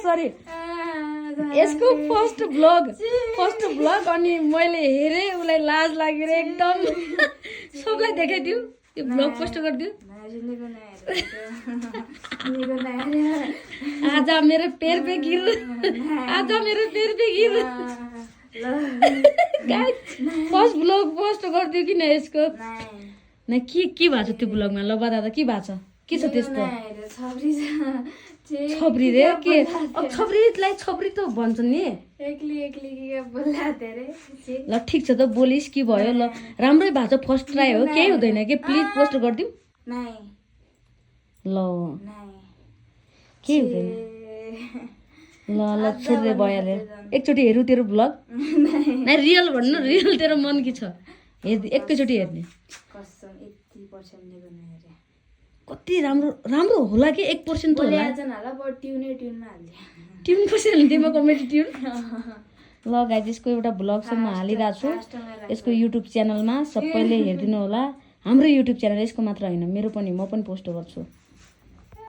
sorry यसको first blog अनि मैले हेरेँ उसलाई लाज लागेर एकदम सबलाई देखाइदियो यो ब्लग पोस्ट गरिदियो आज मेरो पैर पे गिर फर्स्ट ब्लग पोस्ट गरिदियो किन यसको न के भएको छ त्यो ब्लगमा ल बता त के भएको छ के छ त्यस्तो छब्री रे के छब्रीलाई छब्री त भन्छ नि ल ठिक छ त बोलिस् के भयो ल राम्रै भएको छ फर्स्ट ट्राई हो केही हुँदैन के प्लिज पोस्ट गरिदिउँ ल के हुँदैन ल ल छोड्दै भइहाल्यो एकचोटि हेरौँ तेरो ब्लग नै रियल भन्नु रियल तेरो मन के छ एकैचोटि हेर्ने कति राम्रो होला कि 1% त होला ट्युन कसरी हाल्ने तिम्रो कमेडी ट्युन ल गाइज यसको एउटा ब्लग चाहिँ म हालिरहेको छु यसको युट्युब च्यानलमा सबैले हेरिदिनु होला हाम्रो युट्युब च्यानल यसको मात्र होइन मेरो पनि म पनि पोस्ट गर्छु